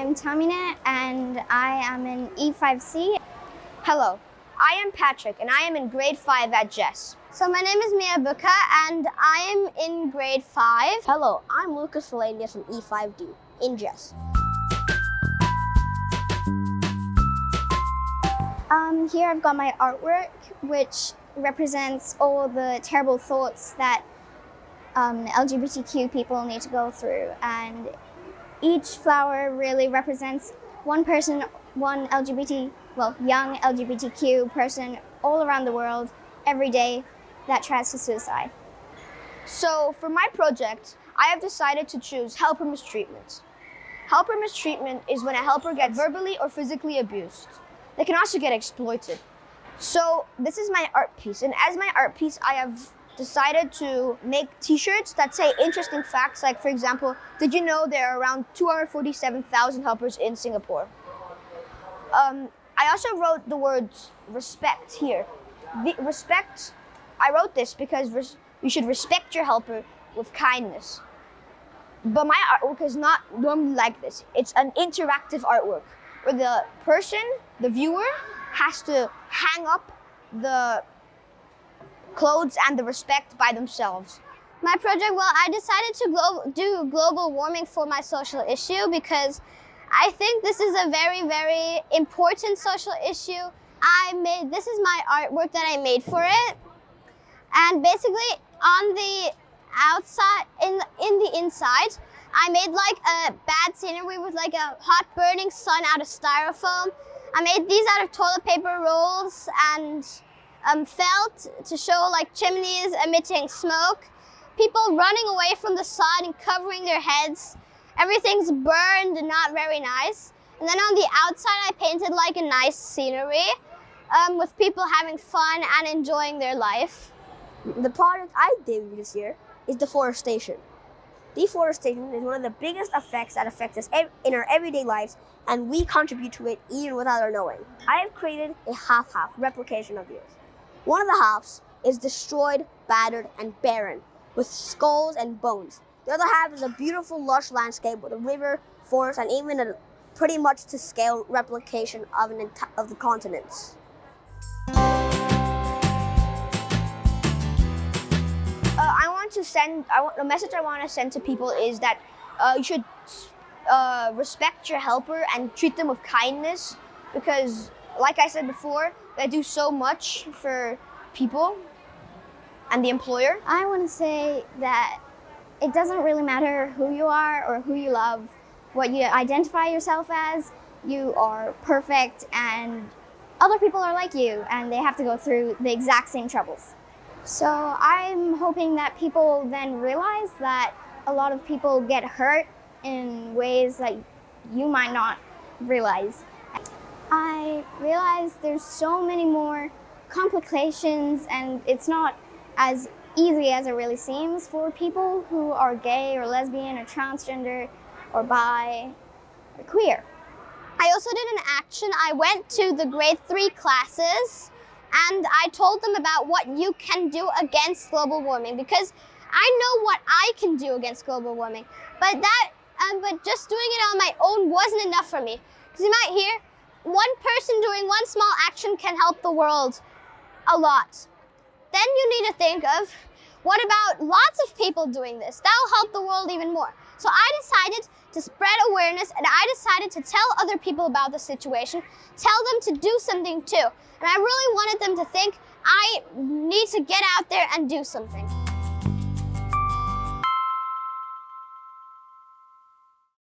I'm Tamina and I am in E5C. Hello, I am Patrick and I am in grade 5 at GESS. So my name is Mia Buka and I am in grade 5. Hello, I'm Lucas Felanius from E5D in GESS. Here I've got my artwork, which represents all the terrible thoughts that LGBTQ people need to go through. And each flower really represents one person, one young LGBTQ person all around the world every day that tries to suicide. So for my project, I have decided to choose helper mistreatment. Helper mistreatment is when a helper gets verbally or physically abused. They can also get exploited. So this is my art piece, and as my art piece, I have decided to make t-shirts that say interesting facts, like for example, did you know there are around 247,000 helpers in Singapore? I also wrote the words respect here. I wrote this because you should respect your helper with kindness. But my artwork is not normally like this. It's an interactive artwork where the person, the viewer, has to hang up the clothes and the respect by themselves. My project, I decided to do global warming for my social issue because I think this is a very, very important social issue. This is my artwork that I made for it. And basically on the outside, in the inside, I made like a bad scenery with like a hot burning sun out of styrofoam. I made these out of toilet paper rolls and felt to show like chimneys emitting smoke. People running away from the sun and covering their heads. Everything's burned and not very nice. And then on the outside, I painted like a nice scenery with people having fun and enjoying their life. The project I did this year is deforestation. Deforestation is one of the biggest effects that affect us in our everyday lives, and we contribute to it even without our knowing. I have created a half-half replication of the Earth. One of the halves is destroyed, battered, and barren, with skulls and bones. The other half is a beautiful, lush landscape with a river, forest, and even a pretty much to scale replication of the continents. The message I want to send to people is that you should respect your helper and treat them with kindness, because like I said before, they do so much for people and the employer. I want to say that it doesn't really matter who you are or who you love, what you identify yourself as. You are perfect and other people are like you and they have to go through the exact same troubles. So I'm hoping that people then realize that a lot of people get hurt in ways that you might not realize. I realize there's so many more complications and it's not as easy as it really seems for people who are gay or lesbian or transgender or bi or queer. I also did an action. I went to the grade 3 classes and I told them about what you can do against global warming, because I know what I can do against global warming, but just doing it on my own wasn't enough for me. Because you might hear, one person doing one small action can help the world a lot. Then you need to think of, what about lots of people doing this? That'll help the world even more. So I decided to spread awareness, and I decided to tell other people about the situation, tell them to do something too. And I really wanted them to think, I need to get out there and do something.